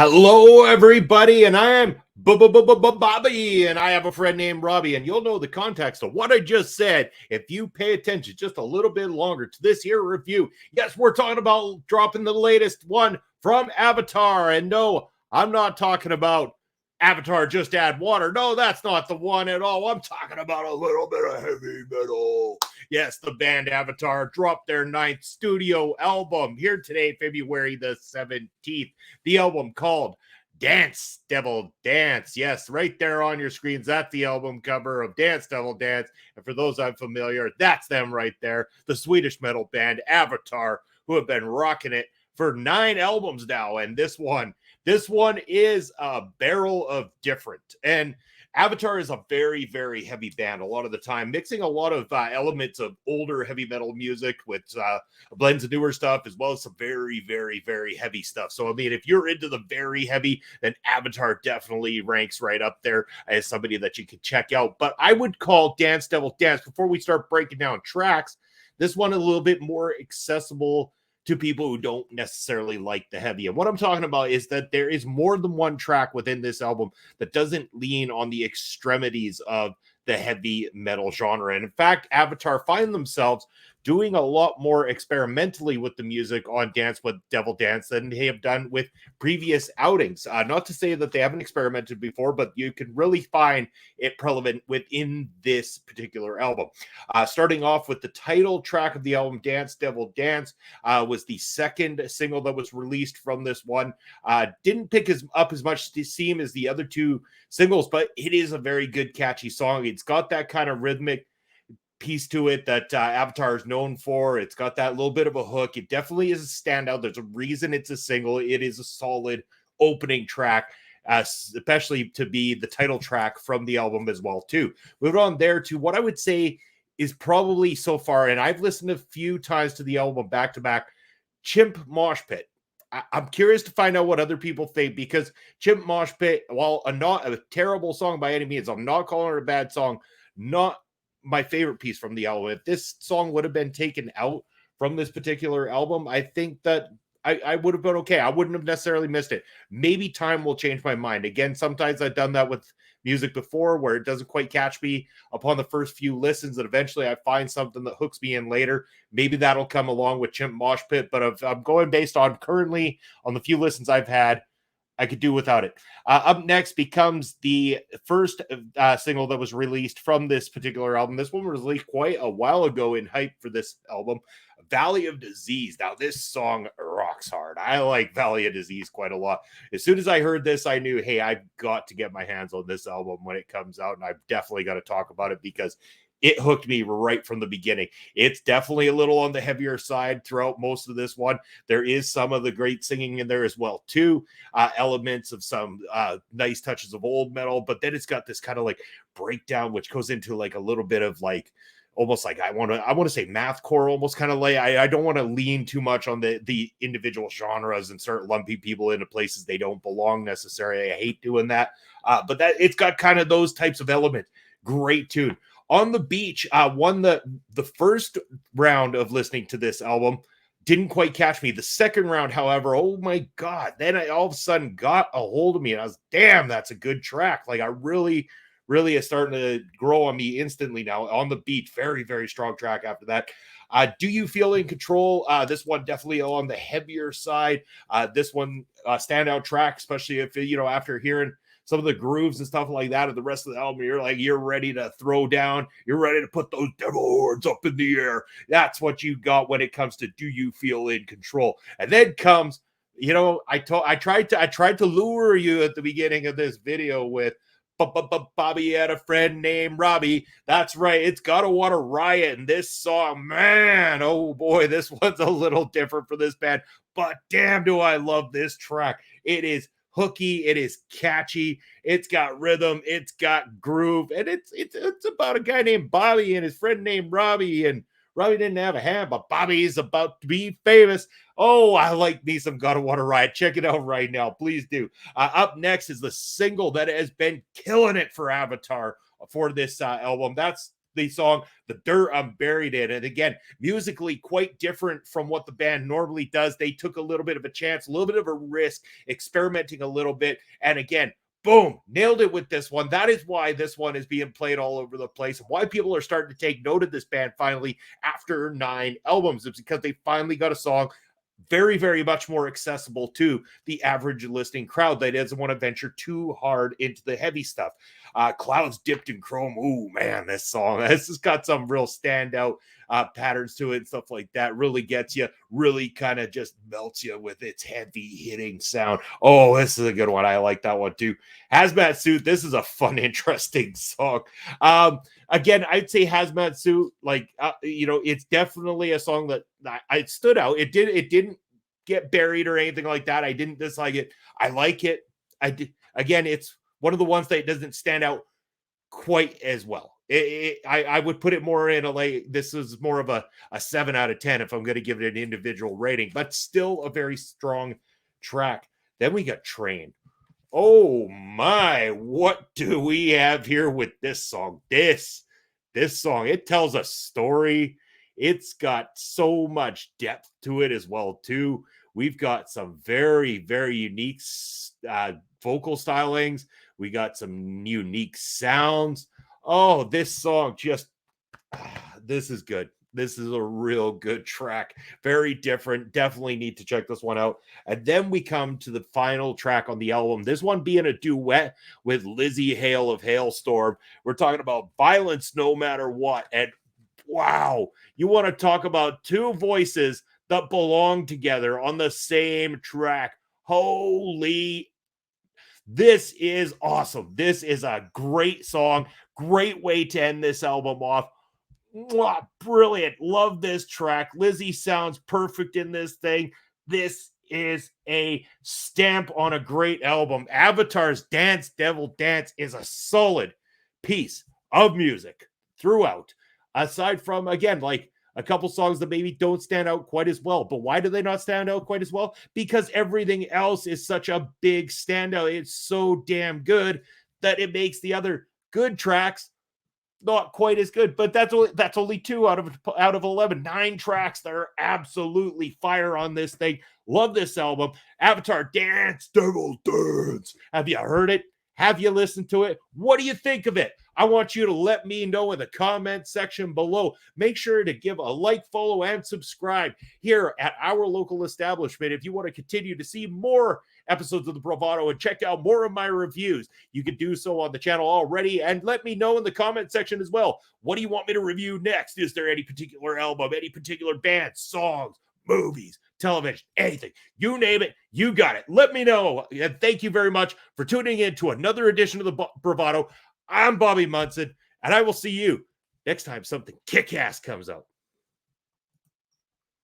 Hello, everybody, and I am Bobby, and I have a friend named Robbie, and you'll know the context of what I just said if you pay attention just a little bit longer to this here review. Yes, we're talking about dropping the latest one from Avatar, and no, I'm not talking about Avatar Just Add Water. No, that's not the one at all. I'm talking about a little bit of heavy metal. Yes, the band Avatar dropped their 9th studio album here today, February the 17th. The album called Dance Devil Dance. Yes, right there on your screens. That's the album cover of Dance Devil Dance. And for those unfamiliar, that's them right there. The Swedish metal band Avatar, who have been rocking it for 9 albums now. And this one is a barrel of different. And Avatar is a very, very heavy band a lot of the time, mixing a lot of elements of older heavy metal music with blends of newer stuff, as well as some very, very, very heavy stuff. So, I mean, if you're into the very heavy, then Avatar definitely ranks right up there as somebody that you can check out. But I would call Dance Devil Dance, before we start breaking down tracks, this one a little bit more accessible to people who don't necessarily like the heavy. And what I'm talking about is that there is more than one track within this album that doesn't lean on the extremities of the heavy metal genre. And in fact, Avatar find themselves doing a lot more experimentally with the music on Dance with Devil Dance than they have done with previous outings. Not to say that they haven't experimented before, but you can really find it prevalent within this particular album. Starting off with the title track of the album, Dance Devil Dance, was the second single that was released from this one. Didn't pick up as much steam as the other two singles, but it is a very good, catchy song. It's got that kind of rhythmic piece to it that Avatar is known for. It's got that little bit of a hook. It definitely is a standout. There's a reason it's a single. It is a solid opening track, especially to be the title track from the album as well, too. Moving on there to what I would say is probably so far, and I've listened a few times to the album back to back, Chimp Mosh Pit. I'm curious to find out what other people think, because Chimp Mosh Pit, while not a terrible song by any means, I'm not calling it a bad song, not my favorite piece from the album. If this song would have been taken out from this particular album, I think that I would have been okay. I wouldn't have necessarily missed it. Maybe time will change my mind. Again, sometimes I've done that with music before where it doesn't quite catch me upon the first few listens, and eventually I find something that hooks me in later. Maybe that'll come along with Chimp Mosh Pit, but if I'm going based on currently on the few listens I've had, I could do without it. Up next becomes the first single that was released from this particular album. This one was released quite a while ago in hype for this album, Valley of Disease. Now, this song rocks hard. I like Valley of Disease quite a lot. As soon as I heard this, I knew, hey, I've got to get my hands on this album when it comes out, and I've definitely got to talk about it because it hooked me right from the beginning. It's definitely a little on the heavier side throughout most of this one. There is some of the great singing in there as well, too. Elements of some nice touches of old metal, but then it's got this kind of like breakdown, which goes into like a little bit of like, almost like I want to say mathcore, almost kind of like I don't want to lean too much on the individual genres and start lumping people into places they don't belong necessarily. I hate doing that, but that it's got kind of those types of elements. Great tune. On the Beach won the first round of listening to this album. Didn't quite catch me. The second round, however, oh my God, then I all of a sudden got a hold of me, and I was, damn, that's a good track. Like, I really is starting to grow on me instantly now. On the Beach, very, very strong track after that. Do You Feel in Control? This one definitely on the heavier side. This one, standout track, especially if, after hearing some of the grooves and stuff like that of the rest of the album, you're ready to throw down. You're ready to put those devil horns up in the air. That's what you got when it comes to Do You Feel in Control? And then comes, I tried to lure you at the beginning of this video with Bobby had a friend named Robbie. That's right. It's gotta Wanna Riot. And this song, man, oh boy, this one's a little different for this band. But damn, do I love this track. It is hooky, it is catchy, it's got rhythm, it's got groove, and it's about a guy named Bobby and his friend named Robbie, and Robbie didn't have a hand, but Bobby's about to be famous. Oh, I like me some Gotta Wanna Riot. Check it out right now, please do. Up next is the single that has been killing it for Avatar for this album. That's the song The Dirt I'm Buried In. And again, musically quite different from what the band normally does. They took a little bit of a chance, a little bit of a risk, experimenting a little bit. And again, boom, nailed it with this one. That is why this one is being played all over the place, and why people are starting to take note of this band finally after 9 albums. It's because they finally got a song very, very much more accessible to the average listening crowd that doesn't want to venture too hard into the heavy stuff. Clouds Dipped in Chrome. Ooh, man, this song, this has got some real standout patterns to it and stuff like that. Really gets you, really kind of just melts you with its heavy hitting sound. Oh, this is a good one. I like that one too. Hazmat Suit. This is a fun, interesting song. Again, I'd say Hazmat Suit, like, it's definitely a song that I stood out. It didn't get buried or anything like that. I didn't dislike it. I like it. Again, it's one of the ones that doesn't stand out quite as well. I would put it more in this is more of a 7 out of 10 if I'm going to give it an individual rating, but still a very strong track. Then we got Train. Oh my, what do we have here with this song? This song, it tells a story. It's got so much depth to it as well too. We've got some very, very unique vocal stylings. We got some unique sounds. Oh, this song this is good. This is a real good track. Very different. Definitely need to check this one out. And then we come to the final track on the album. This one being a duet with Lizzy Hale of Hailstorm. We're talking about Violence No Matter What. And wow, you want to talk about two voices that belong together on the same track. Holy, this is awesome. This is a great song. Great way to end this album off. Mwah, brilliant. Love this track. Lizzy sounds perfect in this thing. This is a stamp on a great album. Avatar's Dance Devil Dance is a solid piece of music throughout. Aside from, again, like a couple songs that maybe don't stand out quite as well. But why do they not stand out quite as well? Because everything else is such a big standout. It's so damn good that it makes the other good tracks not quite as good. But that's only 2 out of 11. 9 tracks that are absolutely fire on this thing. Love this album. Avatar Dance Devil Dance. Have you heard it? Have you listened to it? What do you think of it? I want you to let me know in the comment section below. Make sure to give a like, follow, and subscribe here at our local establishment. If you want to continue to see more episodes of the Bravado and check out more of my reviews, you can do so on the channel already. And let me know in the comment section as well. What do you want me to review next? Is there any particular album, any particular band, songs, movies, television, anything? You name it, you got it. Let me know. And thank you very much for tuning in to another edition of the Bravado. I'm Bobby Munson, and I will see you next time something kick-ass comes out.